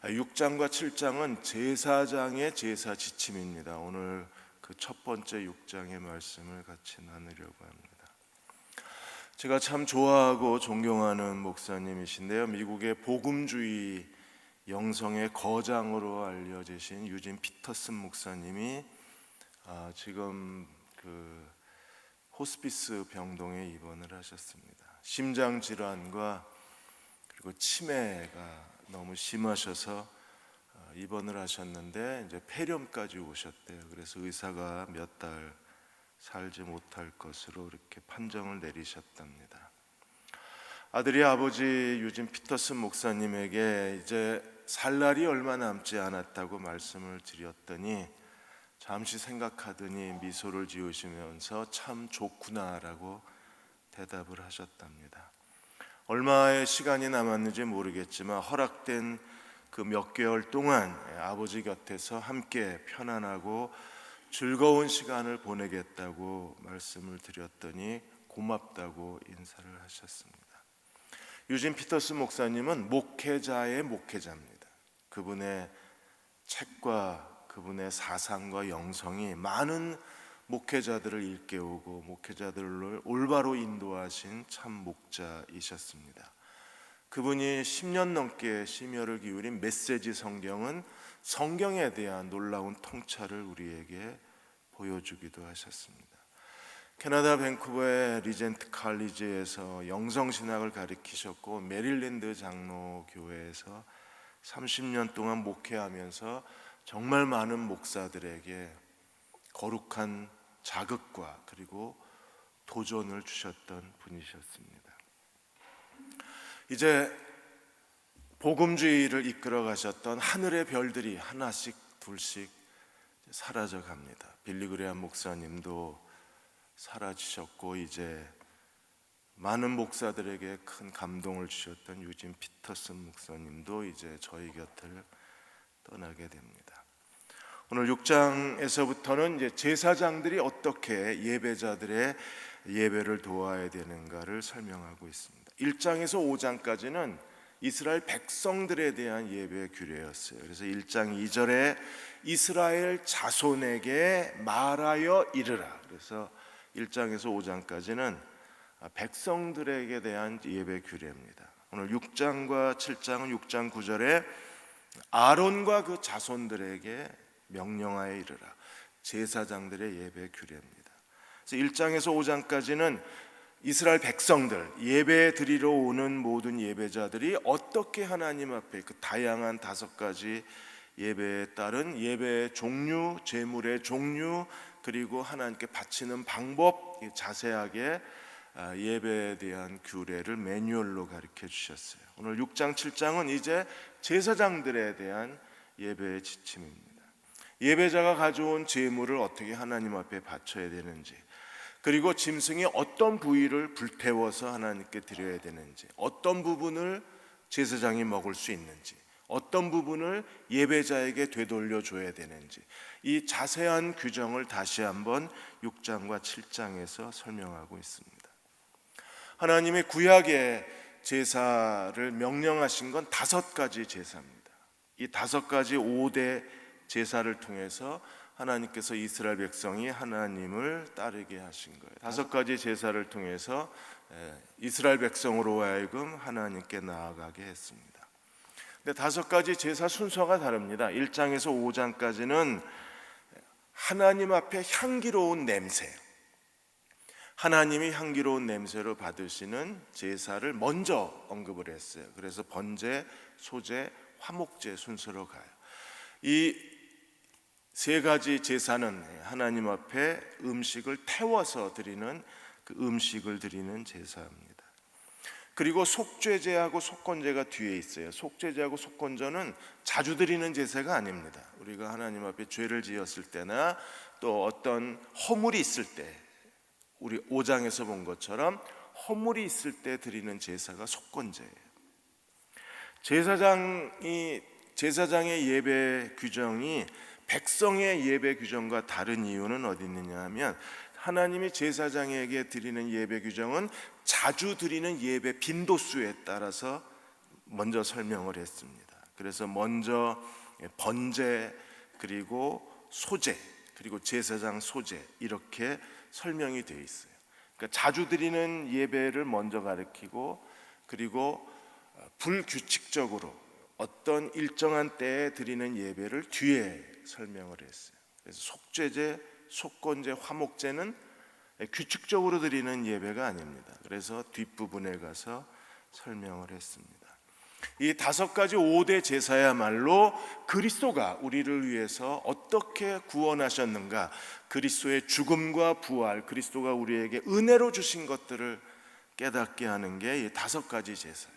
6장과 7장은 제사장의 제사 지침입니다. 오늘 그 첫 번째 6장의 말씀을 같이 나누려고 합니다. 제가 참 좋아하고 존경하는 목사님이신데요, 미국의 복음주의 영성의 거장으로 알려지신 유진 피터슨 목사님이 지금 그 호스피스 병동에 입원을 하셨습니다. 심장 질환과 그리고 치매가 너무 심하셔서 입원을 하셨는데 이제 폐렴까지 오셨대요. 그래서 의사가 몇 달 살지 못할 것으로 이렇게 판정을 내리셨답니다. 아들이 아버지 유진 피터슨 목사님에게 이제 살 날이 얼마 남지 않았다고 말씀을 드렸더니 잠시 생각하더니 미소를 지으시면서 참 좋구나라고 대답을 하셨답니다. 얼마의 시간이 남았는지 모르겠지만 허락된 그 몇 개월 동안 아버지 곁에서 함께 편안하고 즐거운 시간을 보내겠다고 말씀을 드렸더니 고맙다고 인사를 하셨습니다. 유진 피터슨 목사님은 목회자의 목회자입니다. 그분의 책과 그분의 사상과 영성이 많은 목회자들을 일깨우고 목회자들을 올바로 인도하신 참 목자이셨습니다. 그분이 10년 넘게 심혈을 기울인 메시지 성경은 성경에 대한 놀라운 통찰을 우리에게 보여주기도 하셨습니다. 캐나다 밴쿠버의 리젠트 칼리지에서 영성신학을 가르치셨고 메릴랜드 장로교회에서 30년 동안 목회하면서 정말 많은 목사들에게 거룩한 자극과 그리고 도전을 주셨던 분이셨습니다. 이제 복음주의를 이끌어 가셨던 하늘의 별들이 하나씩 둘씩 사라져 갑니다. 빌리 그레이엄 목사님도 사라지셨고 이제 많은 목사들에게 큰 감동을 주셨던 유진 피터슨 목사님도 이제 저희 곁을 떠나게 됩니다. 오늘 6장에서부터는 이제 제사장들이 어떻게 예배자들의 예배를 도와야 되는가를 설명하고 있습니다. 1장에서 5장까지는 이스라엘 백성들에 대한 예배 규례였어요. 그래서 1장 2절에 이스라엘 자손에게 말하여 이르라. 그래서 1장에서 5장까지는 백성들에게 대한 예배 규례입니다. 오늘 6장과 7장은 6장 9절에 아론과 그 자손들에게 명령하여 이르라. 제사장들의 예배 규례입니다. 그래서 1장에서 5장까지는 이스라엘 백성들, 예배 드리러 오는 모든 예배자들이 어떻게 하나님 앞에 그 다양한 5가지 예배에 따른 예배의 종류, 제물의 종류, 그리고 하나님께 바치는 방법 자세하게 예배에 대한 규례를 매뉴얼로 가르쳐 주셨어요. 오늘 6장, 7장은 이제 제사장들에 대한 예배의 지침입니다. 예배자가 가져온 제물을 어떻게 하나님 앞에 바쳐야 되는지, 그리고 짐승이 어떤 부위를 불태워서 하나님께 드려야 되는지, 어떤 부분을 제사장이 먹을 수 있는지, 어떤 부분을 예배자에게 되돌려 줘야 되는지, 이 자세한 규정을 다시 한번 6장과 7장에서 설명하고 있습니다. 하나님의 구약의 제사를 명령하신 건 5가지 제사입니다. 이 5가지 5대 제사를 통해서 하나님께서 이스라엘 백성이 하나님을 따르게 하신 거예요. 5가지 제사를 통해서 이스라엘 백성으로 하여금 하나님께 나아가게 했습니다. 근데 5가지 제사 순서가 다릅니다. 1장에서 5장까지는 하나님 앞에 향기로운 냄새, 하나님이 향기로운 냄새로 받으시는 제사를 먼저 언급을 했어요. 그래서 번제, 소제, 화목제 순서로 가요. 이 3가지 제사는 하나님 앞에 음식을 태워서 드리는 그 음식을 드리는 제사입니다. 그리고 속죄제하고 속건제가 뒤에 있어요. 속죄제하고 속건제는 자주 드리는 제사가 아닙니다. 우리가 하나님 앞에 죄를 지었을 때나 또 어떤 허물이 있을 때, 우리 5장에서 본 것처럼 허물이 있을 때 드리는 제사가 속건제예요. 제사장의 예배 규정이 백성의 예배 규정과 다른 이유는 어디 있느냐 하면, 하나님이 제사장에게 드리는 예배 규정은 자주 드리는 예배 빈도수에 따라서 먼저 설명을 했습니다. 그래서 먼저 번제, 그리고 소제, 그리고 제사장 소제, 이렇게 설명이 되어 있어요. 그러니까 자주 드리는 예배를 먼저 가리키고, 그리고 불규칙적으로 어떤 일정한 때에 드리는 예배를 뒤에 설명을 했어요. 그래서 속죄제, 속건제, 화목제는 규칙적으로 드리는 예배가 아닙니다. 그래서 뒷부분에 가서 설명을 했습니다. 이 5가지 5대 제사야말로 그리스도가 우리를 위해서 어떻게 구원하셨는가, 그리스도의 죽음과 부활, 그리스도가 우리에게 은혜로 주신 것들을 깨닫게 하는 게 이 5가지 제사예요.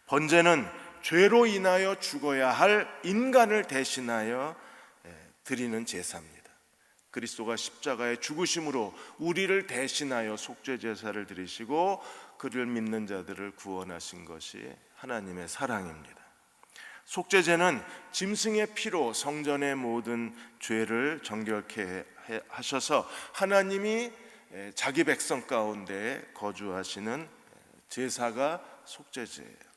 번제는 죄로 인하여 죽어야 할 인간을 대신하여 드리는 제사입니다. 그리스도가 십자가에 죽으심으로 우리를 대신하여 속죄 제사를 드리시고 그를 믿는 자들을 구원하신 것이 하나님의 사랑입니다. 속죄제는 짐승의 피로 성전의 모든 죄를 정결케 하셔서 하나님이 자기 백성 가운데 거주하시는 제사가 속죄제예요.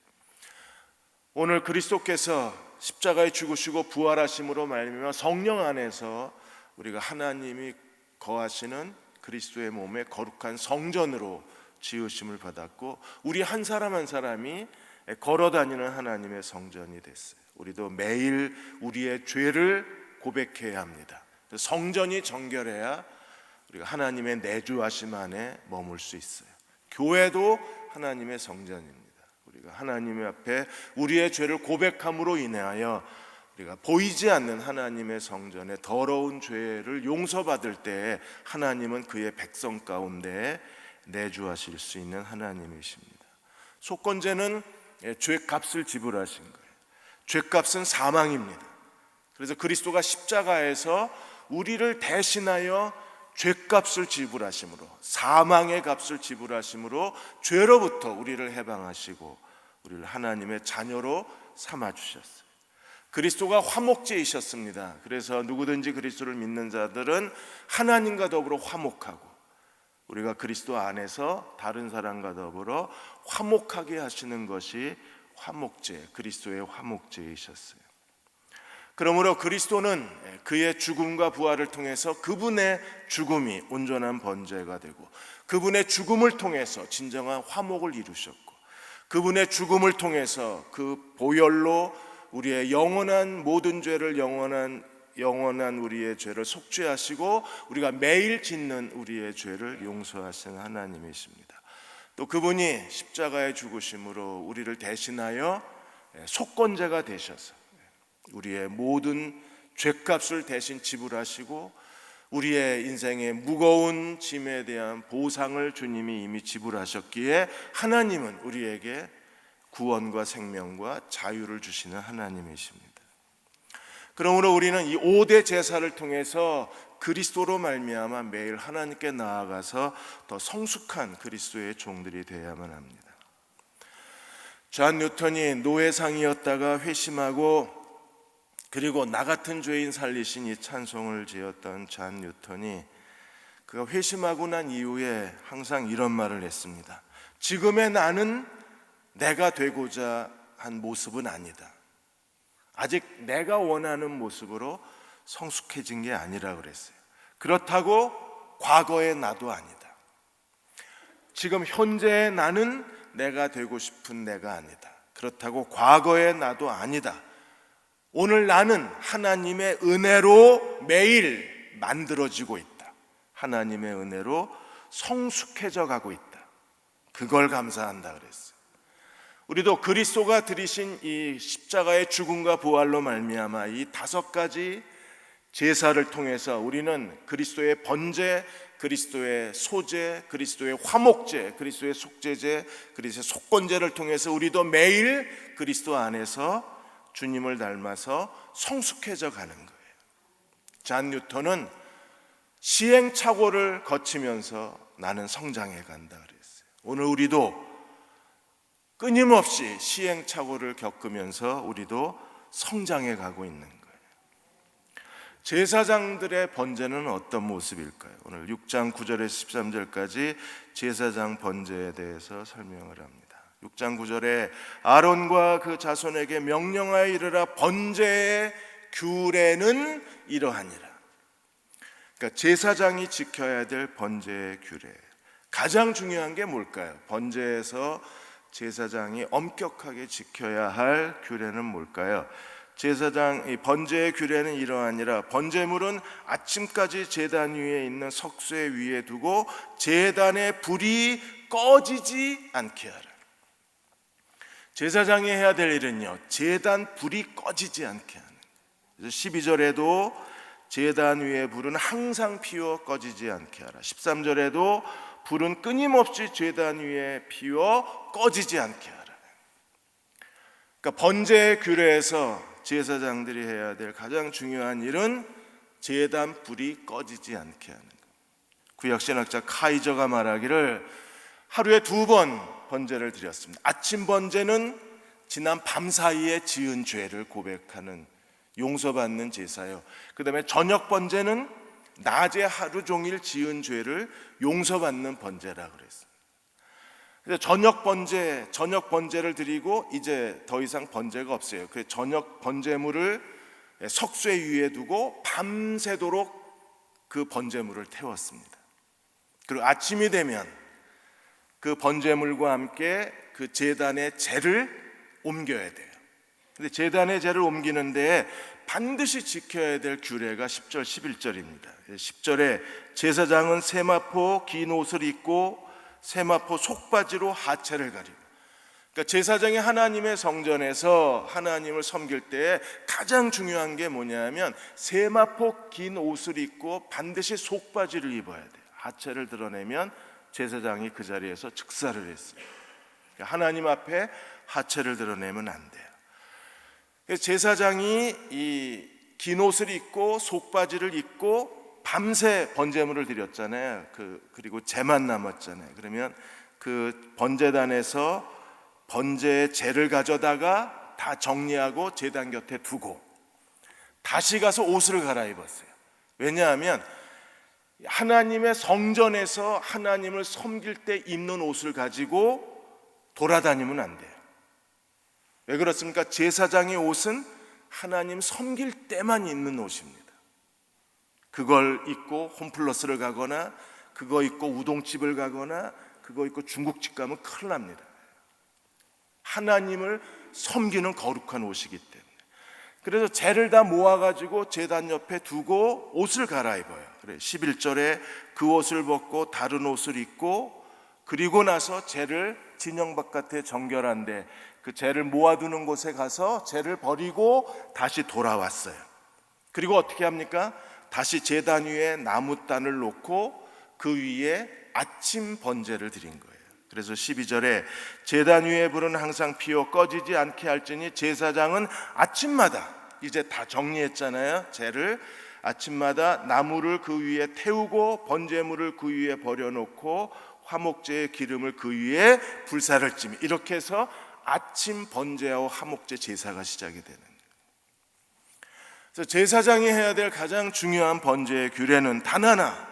오늘 그리스도께서 십자가에 죽으시고 부활하심으로 말미암아 성령 안에서 우리가 하나님이 거하시는 그리스도의 몸의 거룩한 성전으로 지으심을 받았고, 우리 한 사람 한 사람이 걸어다니는 하나님의 성전이 됐어요. 우리도 매일 우리의 죄를 고백해야 합니다. 성전이 정결해야 우리가 하나님의 내주하심 안에 머물 수 있어요. 교회도 하나님의 성전입니다. 우리가 하나님 앞에 우리의 죄를 고백함으로 인하여 우리가 보이지 않는 하나님의 성전에 더러운 죄를 용서받을 때 하나님은 그의 백성 가운데 내주하실 수 있는 하나님이십니다. 속건제는 죄값을 지불하신 거예요. 죄값은 사망입니다. 그래서 그리스도가 십자가에서 우리를 대신하여 죄값을 지불하심으로, 사망의 값을 지불하심으로 죄로부터 우리를 해방하시고 우리를 하나님의 자녀로 삼아주셨어요. 그리스도가 화목제이셨습니다. 그래서 누구든지 그리스도를 믿는 자들은 하나님과 더불어 화목하고, 우리가 그리스도 안에서 다른 사람과 더불어 화목하게 하시는 것이 화목제, 그리스도의 화목제이셨어요. 그러므로 그리스도는 그의 죽음과 부활을 통해서 그분의 죽음이 온전한 번제가 되고, 그분의 죽음을 통해서 진정한 화목을 이루셨고, 그분의 죽음을 통해서 그 보혈로 우리의 영원한 모든 죄를, 영원한 우리의 죄를 속죄하시고 우리가 매일 짓는 우리의 죄를 용서하시는 하나님이십니다. 또 그분이 십자가에 죽으심으로 우리를 대신하여 속건제가 되셔서 우리의 모든 죄값을 대신 지불하시고 우리의 인생의 무거운 짐에 대한 보상을 주님이 이미 지불하셨기에 하나님은 우리에게 구원과 생명과 자유를 주시는 하나님이십니다. 그러므로 우리는 이 5대 제사를 통해서 그리스도로 말미암아 매일 하나님께 나아가서 더 성숙한 그리스도의 종들이 되어야만 합니다. 존 뉴턴이 노회상이었다가 회심하고 그리고 나 같은 죄인 살리신 이 찬송을 지었던 존 뉴턴이 그가 회심하고 난 이후에 항상 이런 말을 했습니다. 지금의 나는 내가 되고자 한 모습은 아니다. 아직 내가 원하는 모습으로 성숙해진 게 아니라 그랬어요. 그렇다고 과거의 나도 아니다. 지금 현재의 나는 내가 되고 싶은 내가 아니다. 그렇다고 과거의 나도 아니다. 오늘 나는 하나님의 은혜로 매일 만들어지고 있다. 하나님의 은혜로 성숙해져 가고 있다. 그걸 감사한다 그랬어요. 우리도 그리스도가 들이신 이 십자가의 죽음과 부활로 말미암아 이 5가지 제사를 통해서 우리는 그리스도의 번제, 그리스도의 소제, 그리스도의 화목제, 그리스도의 속죄제, 그리스도의 속건제를 통해서 우리도 매일 그리스도 안에서 주님을 닮아서 성숙해져 가는 거예요. 존 뉴턴은 시행착오를 거치면서 나는 성장해 간다 그랬어요. 오늘 우리도 끊임없이 시행착오를 겪으면서 우리도 성장해 가고 있는 거예요. 제사장들의 번제는 어떤 모습일까요? 오늘 6장 9절에서 13절까지 제사장 번제에 대해서 설명을 합니다. 6장 9절에 아론과 그 자손에게 명령하여 이르라 번제의 규례는 이러하니라. 그러니까 제사장이 지켜야 될 번제의 규례, 가장 중요한 게 뭘까요? 번제에서 제사장이 엄격하게 지켜야 할 규례는 뭘까요? 이 번제의 규례는 이러하니라. 번제물은 아침까지 제단 위에 있는 석쇠 위에 두고 제단의 불이 꺼지지 않게 하라. 제사장이 해야 될 일은요, 제단 불이 꺼지지 않게 하는. 그래서 12절에도 제단 위에 불은 항상 피워 꺼지지 않게 하라. 13절에도 불은 끊임없이 제단 위에 피워 꺼지지 않게 하라. 그러니까 번제의 규례에서 제사장들이 해야 될 가장 중요한 일은 제단 불이 꺼지지 않게 하는 것. 구약신학자 카이저가 말하기를 하루에 2번 번제를 드렸습니다. 아침 번제는 지난 밤 사이에 지은 죄를 고백하는 용서받는 제사요. 그 다음에 저녁 번제는 낮에 하루 종일 지은 죄를 용서받는 번제라 그랬어요. 그래서 저녁 번제를 드리고 이제 더 이상 번제가 없어요. 그 저녁 번제물을 석쇠 위에 두고 밤새도록 그 번제물을 태웠습니다. 그리고 아침이 되면 그 번제물과 함께 그 제단의 제를 옮겨야 돼요. 근데 제단의 제를 옮기는데 반드시 지켜야 될 규례가 10절 11절입니다 10절에 제사장은 세마포 긴 옷을 입고 세마포 속바지로 하체를 가리고, 그러니까 제사장이 하나님의 성전에서 하나님을 섬길 때 가장 중요한 게 뭐냐면 세마포 긴 옷을 입고 반드시 속바지를 입어야 돼요. 하체를 드러내면 제사장이 그 자리에서 즉사를 했어요. 그러니까 하나님 앞에 하체를 드러내면 안 돼요. 그래서 제사장이 이 긴 옷을 입고 속바지를 입고 밤새 번제물을 드렸잖아요. 그리고 제만 남았잖아요. 그러면 그 번제단에서 번제의 제를 가져다가 다 정리하고 제단 곁에 두고 다시 가서 옷을 갈아입었어요. 왜냐하면 하나님의 성전에서 하나님을 섬길 때 입는 옷을 가지고 돌아다니면 안 돼요. 왜 그렇습니까? 제사장의 옷은 하나님 섬길 때만 입는 옷입니다. 그걸 입고 홈플러스를 가거나 그거 입고 우동집을 가거나 그거 입고 중국집 가면 큰일 납니다. 하나님을 섬기는 거룩한 옷이기 때문에. 그래서 재를 다 모아가지고 제단 옆에 두고 옷을 갈아입어요. 그래 11절에 그 옷을 벗고 다른 옷을 입고 그리고 나서 재를 진영 바깥에 정결한데 그 재를 모아두는 곳에 가서 재를 버리고 다시 돌아왔어요. 그리고 어떻게 합니까? 다시 제단 위에 나무단을 놓고 그 위에 아침 번제를 드린 거예요. 그래서 12절에 제단 위에 불은 항상 피워 꺼지지 않게 할지니 제사장은 아침마다 이제 다 정리했잖아요. 재를 아침마다 나무를 그 위에 태우고 번제물을 그 위에 버려놓고 화목제의 기름을 그 위에 불사를 찌며 이렇게 해서 아침 번제와 화목제 제사가 시작이 되는 거예요. 그래서 제사장이 해야 될 가장 중요한 번제의 규례는 단 하나,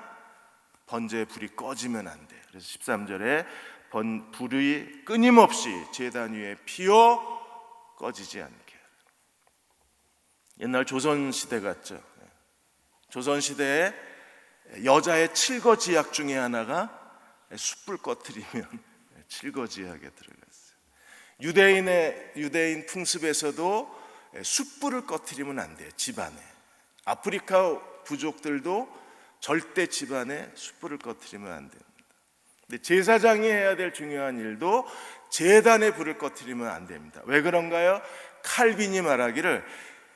번제의 불이 꺼지면 안 돼요. 그래서 13절에 불이 끊임없이 제단 위에 피어 꺼지지 않게. 옛날 조선시대 같죠. 조선시대에 여자의 칠거지약 중에 하나가 숯불 꺼트리면 칠거지약에 들어갔어요. 유대인 풍습에서도 숯불을 꺼트리면 안 돼요. 집안에. 아프리카 부족들도 절대 집안에 숯불을 꺼트리면 안 됩니다. 근데 제사장이 해야 될 중요한 일도 제단에 불을 꺼트리면 안 됩니다. 왜 그런가요? 칼빈이 말하기를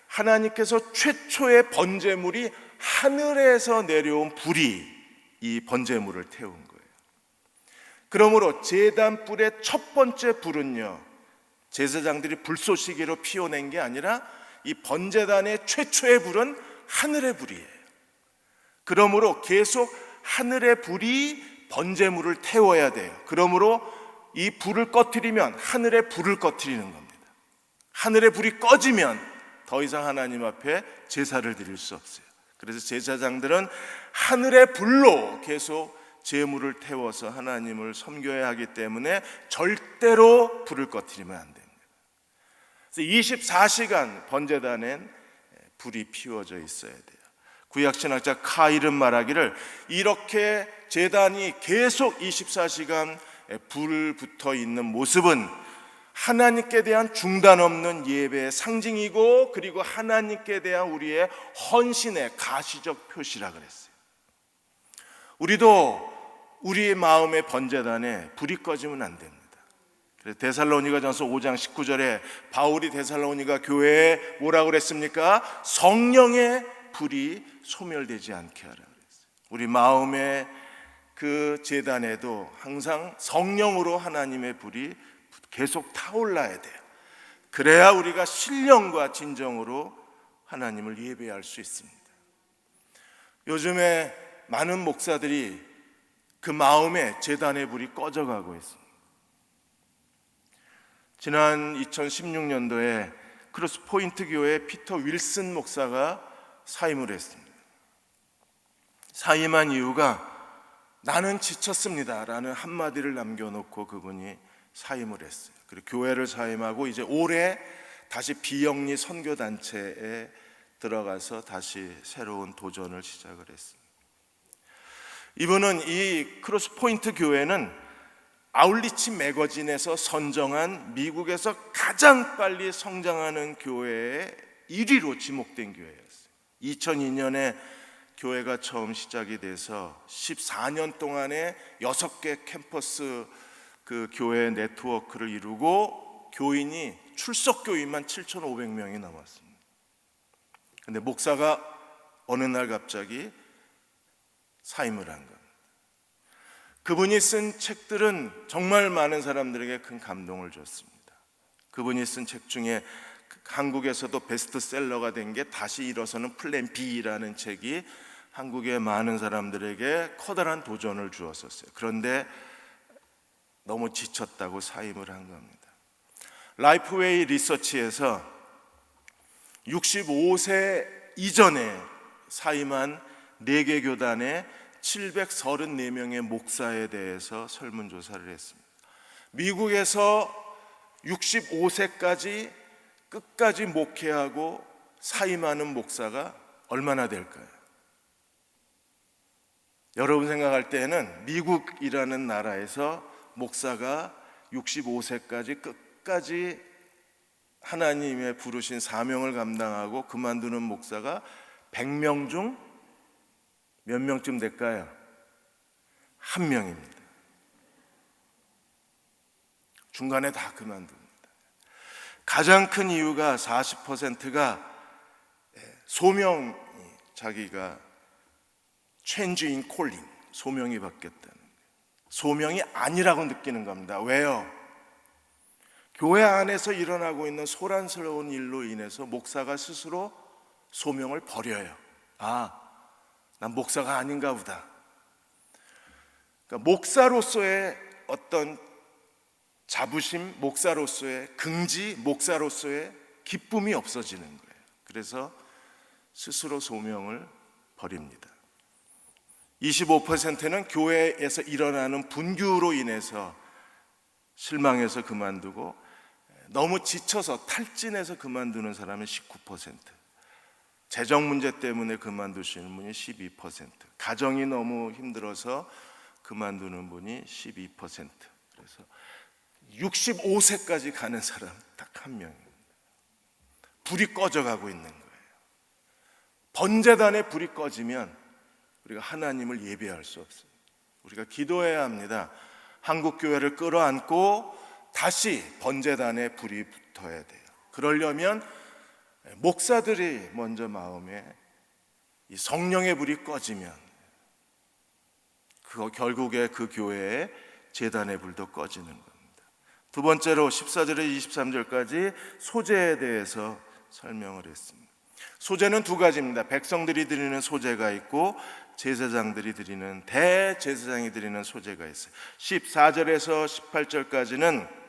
하나님께서 최초의 번제물이 하늘에서 내려온 불이 이 번제물을 태운 거예요. 그러므로 제단 뿔의 첫 번째 불은요, 제사장들이 불쏘시개로 피워낸 게 아니라 이 번제단의 최초의 불은 하늘의 불이에요. 그러므로 계속 하늘의 불이 번제물을 태워야 돼요. 그러므로 이 불을 꺼트리면 하늘의 불을 꺼트리는 겁니다. 하늘의 불이 꺼지면 더 이상 하나님 앞에 제사를 드릴 수 없어요. 그래서 제사장들은 하늘의 불로 계속 제물을 태워서 하나님을 섬겨야 하기 때문에 절대로 불을 꺼트리면 안 됩니다. 그래서 24시간 번제단엔 불이 피워져 있어야 돼요. 구약신학자 카일은 말하기를 이렇게 제단이 계속 24시간 불 붙어 있는 모습은 하나님께 대한 중단 없는 예배의 상징이고, 그리고 하나님께 대한 우리의 헌신의 가시적 표시라 그랬어요. 우리도 우리의 마음의 번제단에 불이 꺼지면 안 됩니다. 그래서 데살로니가전서 5장 19절에 바울이 데살로니가 교회에 뭐라고 그랬습니까? 성령의 불이 소멸되지 않게 하라 그랬어요. 우리 마음의 그 제단에도 항상 성령으로 하나님의 불이 계속 타올라야 돼요. 그래야 우리가 신령과 진정으로 하나님을 예배할 수 있습니다. 요즘에 많은 목사들이 그 마음의 제단의 불이 꺼져가고 있습니다. 지난 2016년도에 크로스포인트 교회 피터 윌슨 목사가 사임을 했습니다. 사임한 이유가 나는 지쳤습니다 라는 한마디를 남겨놓고 그분이 사임을 했어요. 그리고 교회를 사임하고 이제 올해 다시 비영리 선교단체에 들어가서 다시 새로운 도전을 시작을 했습니다. 이분은 이 크로스포인트 교회는 아울리치 매거진에서 선정한 미국에서 가장 빨리 성장하는 교회의 1위로 지목된 교회였어요. 2002년에 교회가 처음 시작이 돼서 14년 동안에 6개 캠퍼스 그 교회 네트워크를 이루고 교인이 출석 교인만 7,500명이 넘었습니다. 근데 목사가 어느 날 갑자기 사임을 한 겁니다. 그분이 쓴 책들은 정말 많은 사람들에게 큰 감동을 줬습니다. 그분이 쓴 책 중에 한국에서도 베스트셀러가 된 게 다시 일어서는 플랜 B라는 책이 한국의 많은 사람들에게 커다란 도전을 주었었어요. 그런데 너무 지쳤다고 사임을 한 겁니다. 라이프웨이 리서치에서 65세 이전에 사임한 4개 교단의 734명의 목사에 대해서 설문조사를 했습니다. 미국에서 65세까지 끝까지 목회하고 사임하는 목사가 얼마나 될까요? 여러분 생각할 때는 미국이라는 나라에서 목사가 65세까지 끝까지 하나님의 부르신 사명을 감당하고 그만두는 목사가 100명 중 몇 명쯤 될까요? 1명입니다. 중간에 다 그만둡니다. 가장 큰 이유가 40%가 소명이 자기가 change in calling, 소명이 바뀌었다는 거예요. 소명이 아니라고 느끼는 겁니다. 왜요? 교회 안에서 일어나고 있는 소란스러운 일로 인해서 목사가 스스로 소명을 버려요. 난 목사가 아닌가 보다. 그러니까 목사로서의 어떤 자부심, 목사로서의 긍지, 목사로서의 기쁨이 없어지는 거예요. 그래서 스스로 소명을 버립니다. 25%는 교회에서 일어나는 분규로 인해서 실망해서 그만두고, 너무 지쳐서 탈진해서 그만두는 사람은 19%, 재정 문제 때문에 그만두시는 분이 12%, 가정이 너무 힘들어서 그만두는 분이 12%. 그래서 65세까지 가는 사람 딱 1명입니다. 불이 꺼져가고 있는 거예요. 번제단에 불이 꺼지면 우리가 하나님을 예배할 수 없어요. 우리가 기도해야 합니다. 한국 교회를 끌어안고 다시 번제단에 불이 붙어야 돼요. 그러려면 목사들이 먼저 마음에 이 성령의 불이 꺼지면 결국에 그 교회의 제단의 불도 꺼지는 겁니다. 두 번째로 14절에 23절까지 소제에 대해서 설명을 했습니다. 소제는 두 가지입니다. 백성들이 드리는 소제가 있고 제사장들이 드리는, 대제사장이 드리는 소제가 있어요. 14절에서 18절까지는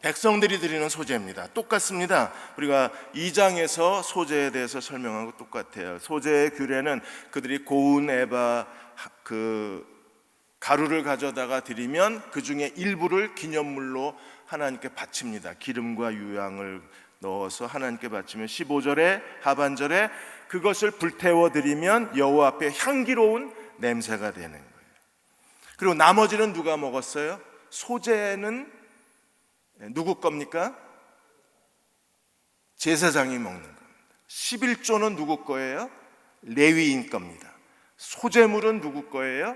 백성들이 드리는 소제입니다. 똑같습니다. 우리가 2장에서 소제에 대해서 설명하고 똑같아요. 소제의 규례는 그들이 고운 에바 가루를 가져다가 드리면 그 중에 일부를 기념물로 하나님께 바칩니다. 기름과 유향을 넣어서 하나님께 바치면 15절에 하반절에 그것을 불태워 드리면 여호와 앞에 향기로운 냄새가 되는 거예요. 그리고 나머지는 누가 먹었어요? 소재는 누구 겁니까? 제사장이 먹는 겁니다. 11조는 누구 거예요? 레위인 겁니다. 소재물은 누구 거예요?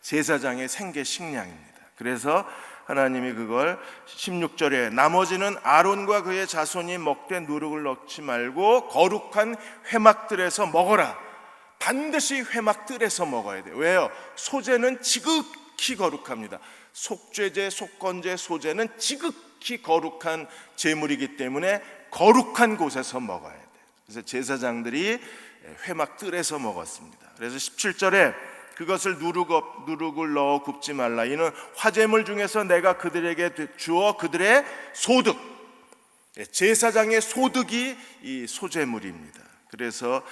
제사장의 생계 식량입니다. 그래서 하나님이 그걸 16절에 나머지는 아론과 그의 자손이 먹되 누룩을 넣지 말고 거룩한 회막들에서 먹어라. 반드시 회막들에서 먹어야 돼요. 왜요? 소재는 지극히 거룩합니다. 속죄제, 속건제, 소재는 지극히 거룩한 제물이기 때문에 거룩한 곳에서 먹어야 돼요. 그래서 제사장들이 회막들에서 먹었습니다. 그래서 17절에 그것을 누룩을 넣어 굽지 말라. 이는 화제물 중에서 내가 그들에게 주어 그들의 소득, 제사장의 소득이 이 소제물입니다. 그래서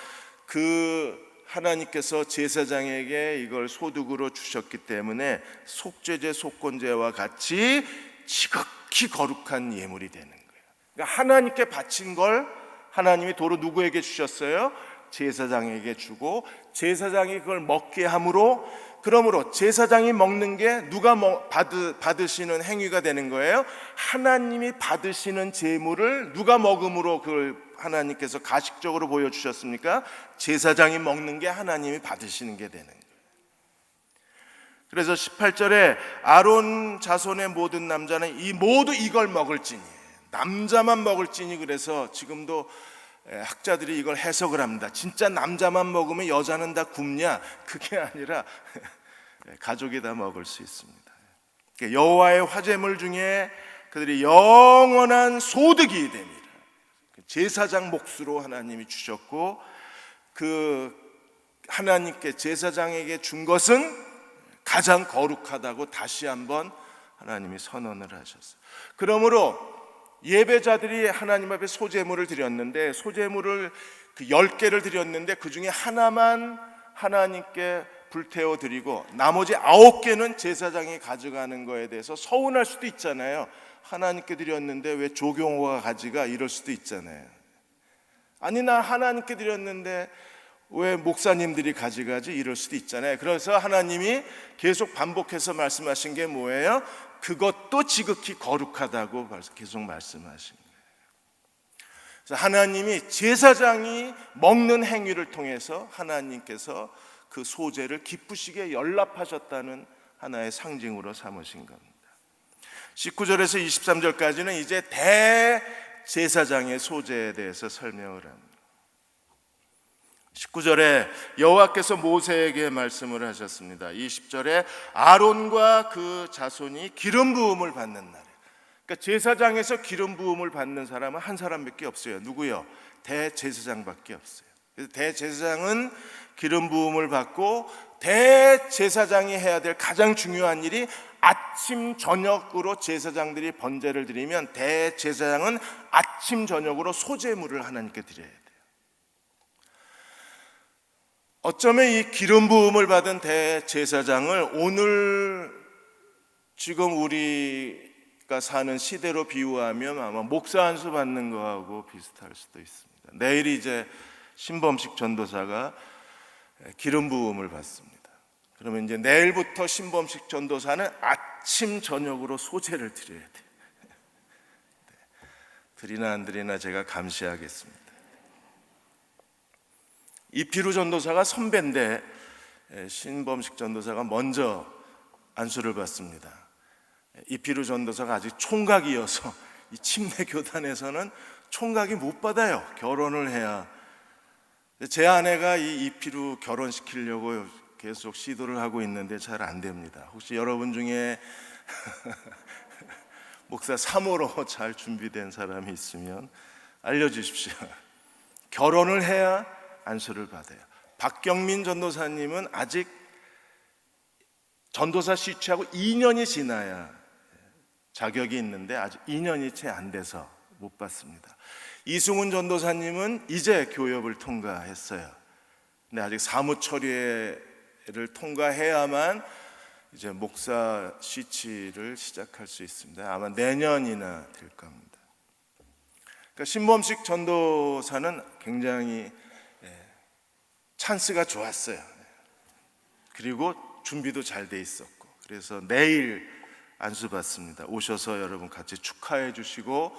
그 하나님께서 제사장에게 이걸 소득으로 주셨기 때문에 속죄제, 속건제와 같이 지극히 거룩한 예물이 되는 거예요. 그러니까 하나님께 바친 걸 하나님이 도로 누구에게 주셨어요? 제사장에게 주고 제사장이 그걸 먹게 함으로, 그러므로 제사장이 먹는 게 누가 받으시는 행위가 되는 거예요? 하나님이 받으시는 제물을 누가 먹음으로 그걸 하나님께서 가식적으로 보여주셨습니까? 제사장이 먹는 게 하나님이 받으시는 게 되는 거예요. 그래서 18절에 아론 자손의 모든 남자는 모두 이걸 먹을지니, 남자만 먹을지니, 그래서 지금도 학자들이 이걸 해석을 합니다. 진짜 남자만 먹으면 여자는 다 굶냐? 그게 아니라 가족이 다 먹을 수 있습니다. 여호와의 화제물 중에 그들이 영원한 소득이 됩니다. 제사장 몫으로 하나님이 주셨고, 그 하나님께 제사장에게 준 것은 가장 거룩하다고 다시 한번 하나님이 선언을 하셨어요. 그러므로 예배자들이 하나님 앞에 소제물을 드렸는데, 소제물을 그 10개를 드렸는데 그 중에 하나만 하나님께 불태워 드리고 나머지 9개는 제사장이 가져가는 거에 대해서 서운할 수도 있잖아요. 하나님께 드렸는데 왜 조경호가 가져가? 이럴 수도 있잖아요. 아니, 나 하나님께 드렸는데 왜 목사님들이 가져가지? 이럴 수도 있잖아요. 그래서 하나님이 계속 반복해서 말씀하신 게 뭐예요? 그것도 지극히 거룩하다고 계속 말씀하신 거예요. 그래서 하나님이 제사장이 먹는 행위를 통해서 하나님께서 그 소재를 기쁘시게 연락하셨다는 하나의 상징으로 삼으신 겁니다. 19절에서 23절까지는 이제 대제사장의 소재에 대해서 설명을 합니다. 19절에 여호와께서 모세에게 말씀을 하셨습니다. 20절에 아론과 그 자손이 기름 부음을 받는 날. 그러니까 제사장에서 기름 부음을 받는 사람은 한 사람밖에 없어요. 누구요? 대제사장밖에 없어요. 그래서 대제사장은 기름 부음을 받고, 대제사장이 해야 될 가장 중요한 일이 아침 저녁으로 제사장들이 번제를 드리면 대제사장은 아침 저녁으로 소제물을 하나님께 드려야 돼요. 어쩌면 이 기름 부음을 받은 대제사장을 오늘 지금 우리가 사는 시대로 비유하면 아마 목사 안수 받는 거하고 비슷할 수도 있습니다. 내일 이제 신범식 전도사가 기름 부음을 받습니다. 그러면 이제 내일부터 신범식 전도사는 아침 저녁으로 소제를 드려야 돼요. 드리나 안 드리나 제가 감시하겠습니다. 이피루 전도사가 선배인데 신범식 전도사가 먼저 안수를 받습니다. 이피루 전도사가 아직 총각이어서 이 침례 교단에서는 총각이 못 받아요. 결혼을 해야. 제 아내가 이 이피루 결혼시키려고 계속 시도를 하고 있는데 잘 안 됩니다. 혹시 여러분 중에 목사 3호로 잘 준비된 사람이 있으면 알려주십시오. 결혼을 해야 안수를 받아요. 박경민 전도사님은 아직 전도사 시취하고 2년이 지나야 자격이 있는데 아직 2년이 채 안 돼서 못 받습니다. 이승훈 전도사님은 이제 교협을 통과했어요. 근데 아직 사무처리를 통과해야만 이제 목사 시치를 시작할 수 있습니다. 아마 내년이나 될 겁니다. 그러니까 신범식 전도사는 굉장히 찬스가 좋았어요. 그리고 준비도 잘 돼 있었고, 그래서 내일 안수받습니다. 오셔서 여러분 같이 축하해 주시고,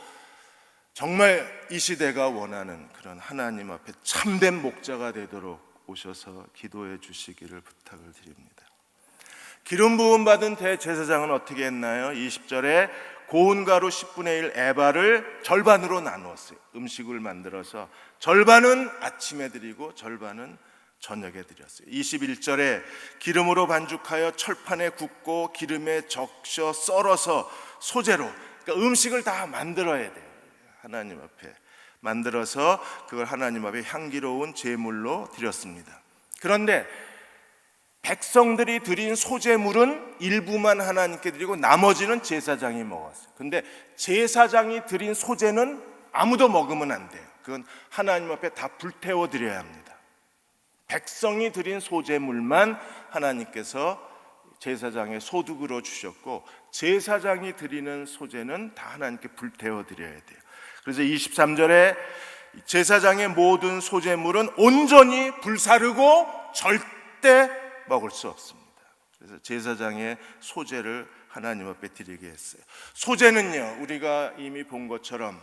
정말 이 시대가 원하는 그런 하나님 앞에 참된 목자가 되도록 오셔서 기도해 주시기를 부탁을 드립니다. 기름 부음 받은 대제사장은 어떻게 했나요? 20절에 고운 가루 10분의 1 에바를 절반으로 나누었어요. 음식을 만들어서 절반은 아침에 드리고 절반은 저녁에 드렸어요. 21절에 기름으로 반죽하여 철판에 굽고 기름에 적셔 썰어서 소재로, 그러니까 음식을 다 만들어야 돼요. 하나님 앞에 만들어서 그걸 하나님 앞에 향기로운 제물로 드렸습니다. 그런데 백성들이 드린 소제물은 일부만 하나님께 드리고 나머지는 제사장이 먹었어요. 근데 제사장이 드린 소제는 아무도 먹으면 안 돼요. 그건 하나님 앞에 다 불태워 드려야 합니다. 백성이 드린 소제물만 하나님께서 제사장의 소득으로 주셨고, 제사장이 드리는 소제는 다 하나님께 불태워 드려야 돼요. 그래서 23절에 제사장의 모든 소제물은 온전히 불사르고 절대 먹을 수 없습니다. 그래서 제사장의 소제를 하나님 앞에 드리게 했어요. 소제는요, 우리가 이미 본 것처럼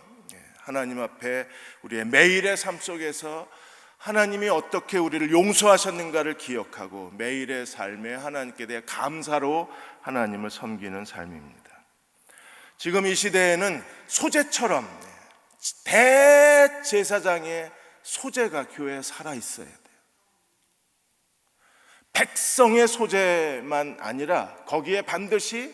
하나님 앞에 우리의 매일의 삶 속에서 하나님이 어떻게 우리를 용서하셨는가를 기억하고 매일의 삶에 하나님께 대해 감사로 하나님을 섬기는 삶입니다. 지금 이 시대에는 소제처럼 대제사장의 소제가 교회에 살아있어야 돼요. 백성의 소제만 아니라 거기에 반드시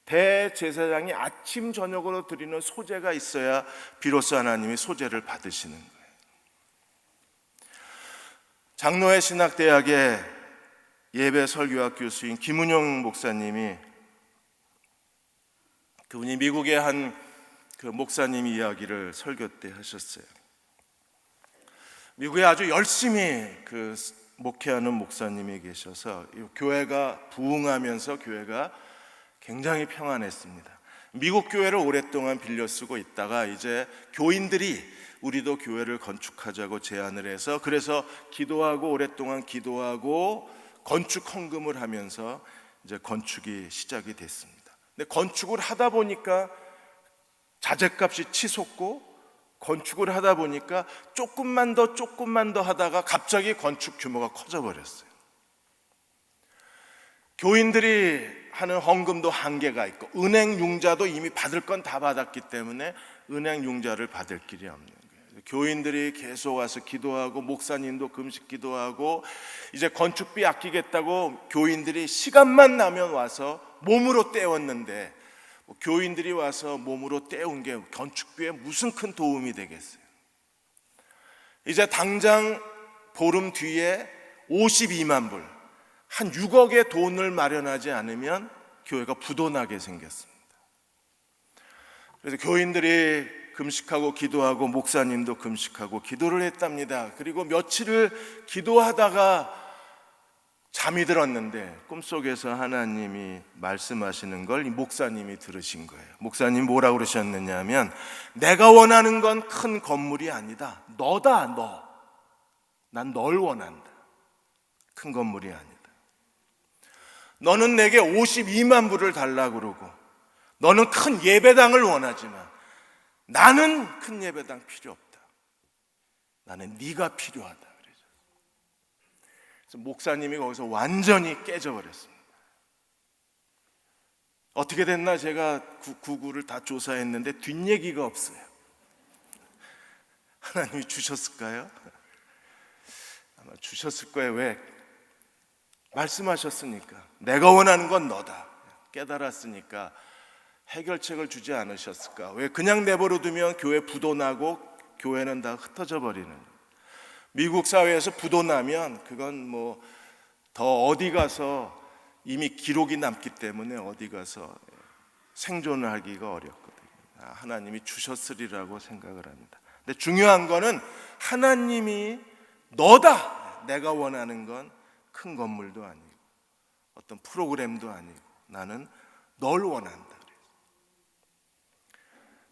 대제사장이 아침 저녁으로 드리는 소제가 있어야 비로소 하나님이 소제를 받으시는 거예요. 장로회 신학대학의 예배 설교학 교수인 김은영 목사님이, 그분이 미국의 한 그 목사님 이야기를 설교 때 하셨어요. 미국에 아주 열심히 그 목회하는 목사님이 계셔서 교회가 부흥하면서 교회가 굉장히 평안했습니다. 미국 교회를 오랫동안 빌려 쓰고 있다가 이제 교인들이 우리도 교회를 건축하자고 제안을 해서, 그래서 기도하고 오랫동안 기도하고 건축 헌금을 하면서 이제 건축이 시작이 됐습니다. 근데 건축을 하다 보니까 자재값이 치솟고, 건축을 하다 보니까 조금만 더 하다가 갑자기 건축 규모가 커져 버렸어요. 교인들이 하는 헌금도 한계가 있고, 은행 융자도 이미 받을 건 다 받았기 때문에 은행 융자를 받을 길이 없는 거예요. 교인들이 계속 와서 기도하고, 목사님도 금식 기도하고, 이제 건축비 아끼겠다고 교인들이 시간만 나면 와서 몸으로 떼었는데, 교인들이 와서 몸으로 떼운 게 건축비에 무슨 큰 도움이 되겠어요. 이제 당장 보름 뒤에 52만 불, 한 6억의 돈을 마련하지 않으면 교회가 부도나게 생겼습니다. 그래서 교인들이 금식하고 기도하고, 목사님도 금식하고 기도를 했답니다. 그리고 며칠을 기도하다가 잠이 들었는데 꿈속에서 하나님이 말씀하시는 걸 이 목사님이 들으신 거예요. 목사님 뭐라고 그러셨느냐 하면, 내가 원하는 건 큰 건물이 아니다. 너다, 너. 난 널 원한다. 큰 건물이 아니다. 너는 내게 52만 불을 달라고 그러고, 너는 큰 예배당을 원하지만 나는 큰 예배당 필요 없다. 나는 네가 필요하다. 그래서 목사님이 거기서 완전히 깨져버렸습니다. 어떻게 됐나 제가 구글을 다 조사했는데 뒷얘기가 없어요. 하나님이 주셨을까요? 아마 주셨을 거예요. 왜? 말씀하셨으니까. 내가 원하는 건 너다. 깨달았으니까 해결책을 주지 않으셨을까? 왜 그냥 내버려 두면 교회 부도나고 교회는 다 흩어져 버리는. 미국 사회에서 부도나면 그건 뭐 더 어디 가서 이미 기록이 남기 때문에 어디 가서 생존을 하기가 어렵거든요. 하나님이 주셨으리라고 생각을 합니다. 근데 중요한 거는 하나님이 너다. 내가 원하는 건 큰 건물도 아니고 어떤 프로그램도 아니고 나는 널 원한다.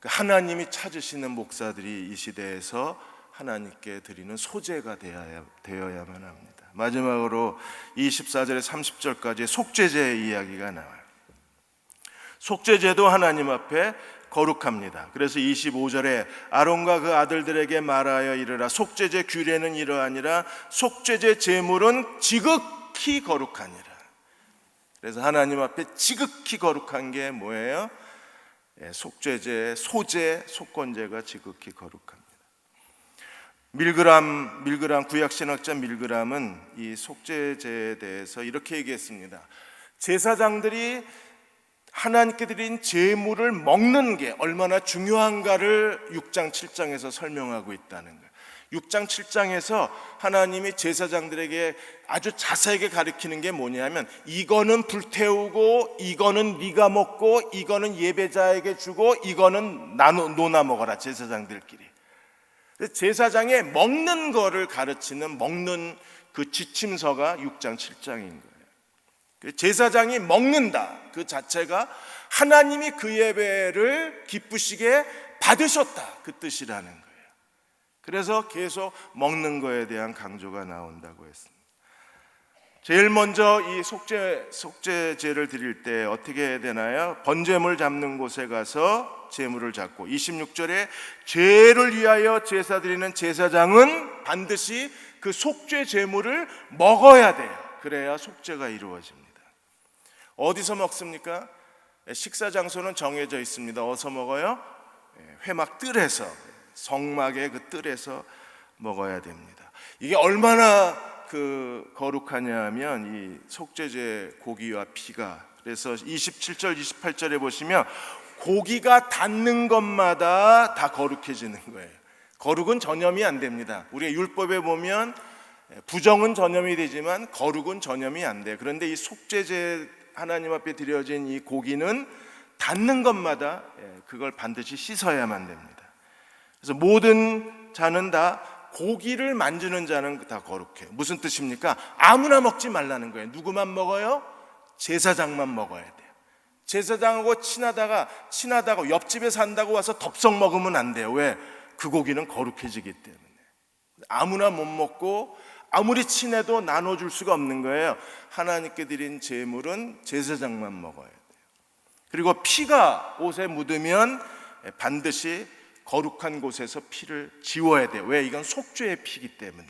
하나님이 찾으시는 목사들이 이 시대에서 하나님께 드리는 소재가 되어야만 합니다. 마지막으로 24절에 30절까지 속죄제 이야기가 나와요. 속죄제도 하나님 앞에 거룩합니다. 그래서 25절에 아론과 그 아들들에게 말하여 이르라. 속죄제 규례는 이러하니라. 속죄제 제물은 지극히 거룩하니라. 그래서 하나님 앞에 지극히 거룩한 게 뭐예요? 속죄제, 소제, 속건제가 지극히 거룩합니다. 밀그람 구약신학자 밀그람은 이 속죄제에 대해서 이렇게 얘기했습니다. 제사장들이 하나님께 드린 제물을 먹는 게 얼마나 중요한가를 6장 7장에서 설명하고 있다는 거예요. 6장 7장에서 하나님이 제사장들에게 아주 자세하게 가르치는 게 뭐냐면, 이거는 불태우고, 이거는 네가 먹고, 이거는 예배자에게 주고, 이거는 나눠 먹어라, 제사장들끼리. 제사장의 먹는 거를 가르치는, 먹는 그 지침서가 6장 7장인 거예요. 제사장이 먹는다 그 자체가 하나님이 그 예배를 기쁘시게 받으셨다 그 뜻이라는 거예요. 그래서 계속 먹는 거에 대한 강조가 나온다고 했습니다. 제일 먼저 이 속죄제를 드릴 때 어떻게 해야 되나요? 번제물 잡는 곳에 가서 제물을 잡고, 26절에 죄를 위하여 제사 드리는 제사장은 반드시 그 속죄 제물을 먹어야 돼요. 그래야 속죄가 이루어집니다. 어디서 먹습니까? 식사 장소는 정해져 있습니다. 어디서 먹어요? 회막 뜰에서, 성막의 그 뜰에서 먹어야 됩니다. 이게 얼마나 거룩하냐 하면 이 속죄제 고기와 피가, 그래서 27절 28절에 보시면 고기가 닿는 것마다 다 거룩해지는 거예요. 거룩은 전염이 안 됩니다. 우리가 율법에 보면 부정은 전염이 되지만 거룩은 전염이 안 돼요. 그런데 이 속죄제 하나님 앞에 드려진 이 고기는 닿는 것마다 그걸 반드시 씻어야만 됩니다. 그래서 모든 자는 다, 고기를 만지는 자는 다 거룩해요. 무슨 뜻입니까? 아무나 먹지 말라는 거예요. 누구만 먹어요? 제사장만 먹어야 돼요. 제사장하고 친하다가 옆집에 산다고 와서 덥석 먹으면 안 돼요. 왜? 그 고기는 거룩해지기 때문에. 아무나 못 먹고 아무리 친해도 나눠줄 수가 없는 거예요. 하나님께 드린 제물은 제사장만 먹어야 돼요. 그리고 피가 옷에 묻으면 반드시 거룩한 곳에서 피를 지워야 돼요. 왜? 이건 속죄의 피이기 때문에.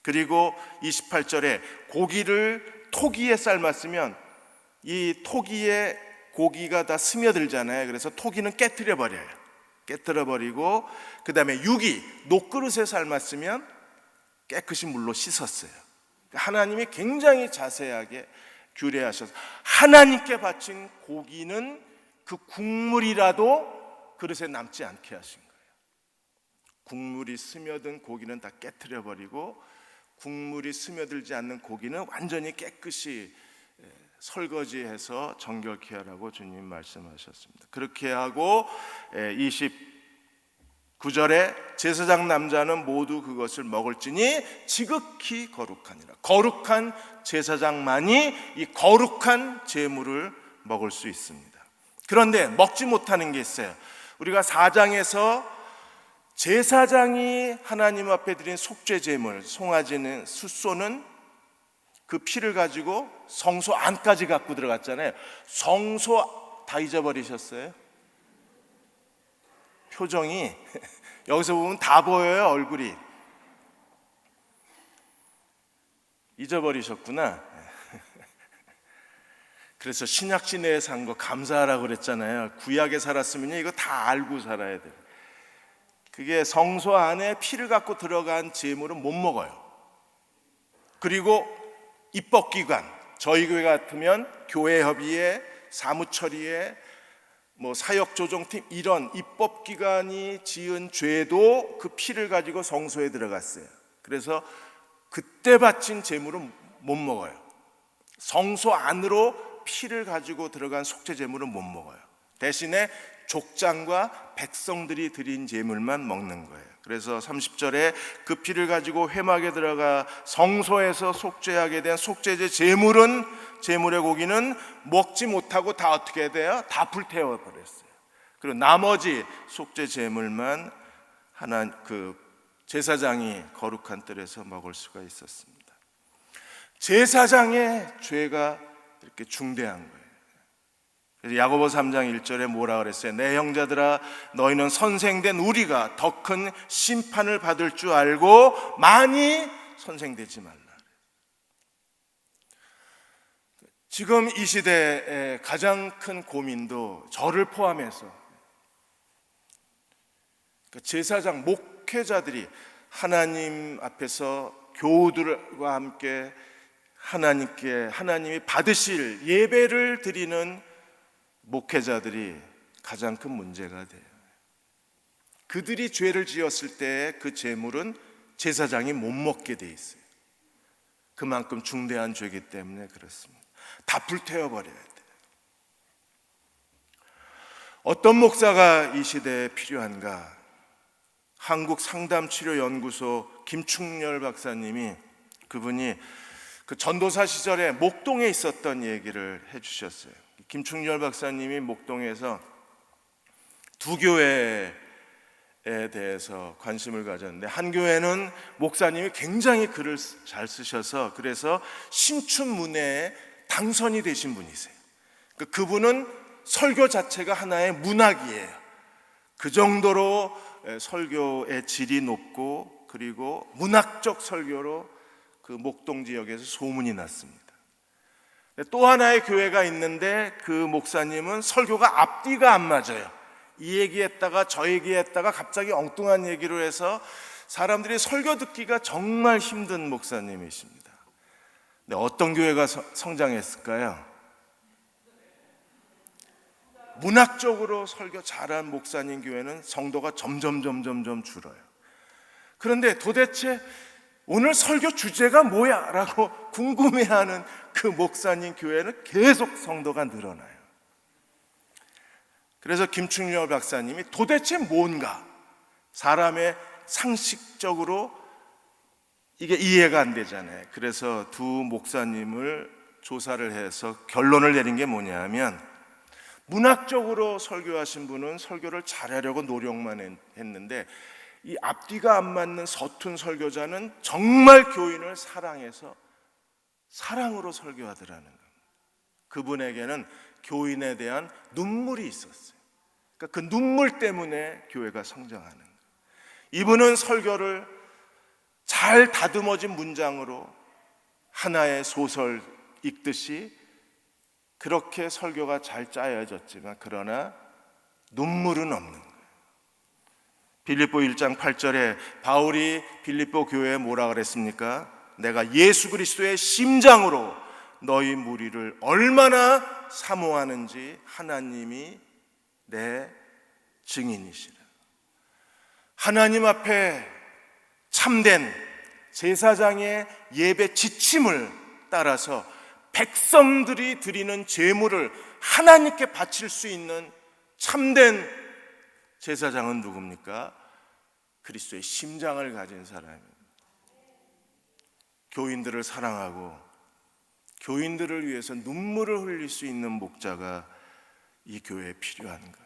그리고 28절에 고기를 토기에 삶았으면 이 토기에 고기가 다 스며들잖아요. 그래서 토기는 깨트려 버려요. 깨트려 버리고, 그 다음에 육이 녹그릇에 삶았으면 깨끗이 물로 씻었어요. 하나님이 굉장히 자세하게 규례하셔서 하나님께 바친 고기는 그 국물이라도 그릇에 남지 않게 하신 거예요. 국물이 스며든 고기는 다 깨트려 버리고, 국물이 스며들지 않는 고기는 완전히 깨끗이 설거지해서 정결케 하라고 주님 말씀하셨습니다. 그렇게 하고 29절에 제사장 남자는 모두 그것을 먹을지니 지극히 거룩하니라. 거룩한 제사장만이 이 거룩한 제물을 먹을 수 있습니다. 그런데 먹지 못하는 게 있어요. 우리가 4장에서 제사장이 하나님 앞에 드린 속죄 제물, 송아지는, 숫소는 그 피를 가지고 성소 안까지 갖고 들어갔잖아요. 성소 다 잊어버리셨어요? 표정이 여기서 보면 다 보여요. 얼굴이 잊어버리셨구나. 그래서 신약 시내에 산 거 감사하라고 그랬잖아요. 구약에 살았으면 이거 다 알고 살아야 돼요. 그게 성소 안에 피를 갖고 들어간 제물은 못 먹어요. 그리고 입법기관, 저희 교회 같으면 교회 협의회, 사무처리회, 사역조정팀, 이런 입법기관이 지은 죄도 그 피를 가지고 성소에 들어갔어요. 그래서 그때 바친 제물은 못 먹어요. 성소 안으로 피를 가지고 들어간 속죄 제물은 못 먹어요. 대신에 족장과 백성들이 드린 제물만 먹는 거예요. 그래서 30절에 그 피를 가지고 회막에 들어가 성소에서 속죄하게 된 속죄제 제물은 제물의 고기는 먹지 못하고 다 어떻게 돼요? 다 불태워 버렸어요. 그리고 나머지 속죄 제물만 제사장이 거룩한 뜰에서 먹을 수가 있었습니다. 제사장의 죄가 이렇게 중대한 거예요. 그래서 야고보 3장 1절에 뭐라 그랬어요? 내 형제들아, 너희는 선생된 우리가 더 큰 심판을 받을 줄 알고 많이 선생되지 말라. 지금 이 시대의 가장 큰 고민도 저를 포함해서 제사장 목회자들이 하나님 앞에서 교우들과 함께 하나님이 받으실 예배를 드리는 목회자들이 가장 큰 문제가 돼요. 그들이 죄를 지었을 때 그 제물은 제사장이 못 먹게 돼 있어요. 그만큼 중대한 죄이기 때문에 그렇습니다. 다 불태워버려야 돼요. 어떤 목사가 이 시대에 필요한가? 한국상담치료연구소 김충렬 박사님이, 그분이 그 전도사 시절에 목동에 있었던 얘기를 해주셨어요. 김충렬 박사님이 목동에서 두 교회에 대해서 관심을 가졌는데, 한 교회는 목사님이 굉장히 글을 잘 쓰셔서 그래서 신춘문예에 당선이 되신 분이세요. 그분은 설교 자체가 하나의 문학이에요. 그 정도로 설교의 질이 높고, 그리고 문학적 설교로 그 목동 지역에서 소문이 났습니다. 또 하나의 교회가 있는데 그 목사님은 설교가 앞뒤가 안 맞아요. 이 얘기했다가 저 얘기했다가 갑자기 엉뚱한 얘기로 해서 사람들이 설교 듣기가 정말 힘든 목사님이십니다. 근데 어떤 교회가 성장했을까요? 문학적으로 설교 잘한 목사님 교회는 성도가 점점 줄어요. 그런데 도대체 오늘 설교 주제가 뭐야? 라고 궁금해하는 그 목사님 교회는 계속 성도가 늘어나요. 그래서 김충렬 박사님이 도대체 뭔가, 사람의 상식적으로 이게 이해가 안 되잖아요. 그래서 두 목사님을 조사를 해서 결론을 내린 게 뭐냐면, 문학적으로 설교하신 분은 설교를 잘하려고 노력만 했는데, 이 앞뒤가 안 맞는 서툰 설교자는 정말 교인을 사랑해서 사랑으로 설교하더라는 겁니다. 그분에게는 교인에 대한 눈물이 있었어요. 그러니까 그 눈물 때문에 교회가 성장하는 거예요. 이분은 설교를 잘 다듬어진 문장으로 하나의 소설 읽듯이 그렇게 설교가 잘 짜여졌지만, 그러나 눈물은 없는 거예요. 빌립보 1장 8절에 바울이 빌립보 교회에 뭐라 그랬습니까? 내가 예수 그리스도의 심장으로 너희 무리를 얼마나 사모하는지 하나님이 내 증인이시라. 하나님 앞에 참된 제사장의 예배 지침을 따라서 백성들이 드리는 제물을 하나님께 바칠 수 있는 참된 제사장은 누굽니까? 그리스도의 심장을 가진 사람입니다. 교인들을 사랑하고 교인들을 위해서 눈물을 흘릴 수 있는 목자가 이 교회에 필요한 거예요.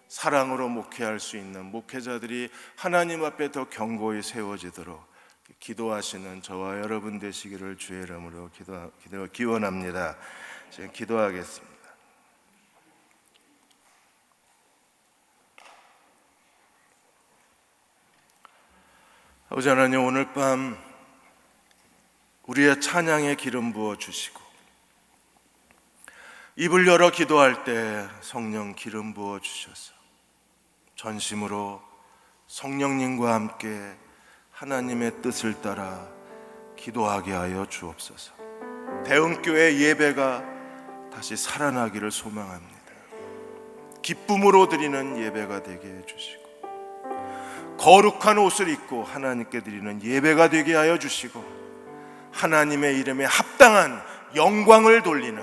사랑으로 목회할 수 있는 목회자들이 하나님 앞에 더 견고히 세워지도록 기도하시는 저와 여러분 되시기를 주의 이름으로 기원합니다. 지금 기도하겠습니다. 아버지 하나님, 오늘 밤 우리의 찬양에 기름 부어 주시고 입을 열어 기도할 때 성령 기름 부어 주셔서 전심으로 성령님과 함께 하나님의 뜻을 따라 기도하게 하여 주옵소서. 대흥교회 예배가 다시 살아나기를 소망합니다. 기쁨으로 드리는 예배가 되게 해주시고 거룩한 옷을 입고 하나님께 드리는 예배가 되게 하여 주시고 하나님의 이름에 합당한 영광을 돌리는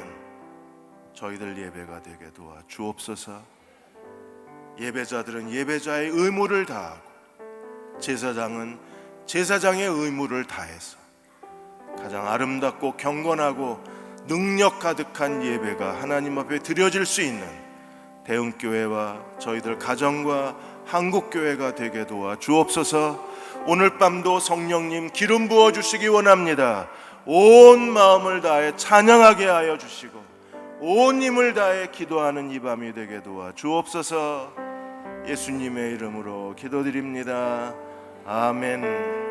저희들 예배가 되게 도와 주옵소서. 예배자들은 예배자의 의무를 다하고 제사장은 제사장의 의무를 다해서 가장 아름답고 경건하고 능력 가득한 예배가 하나님 앞에 드려질 수 있는 대흥교회와 저희들 가정과 한국교회가 되게 도와 주옵소서. 오늘 밤도 성령님 기름 부어 주시기 원합니다. 온 마음을 다해 찬양하게 하여 주시고 온 힘을 다해 기도하는 이 밤이 되게 도와 주옵소서. 예수님의 이름으로 기도드립니다. 아멘.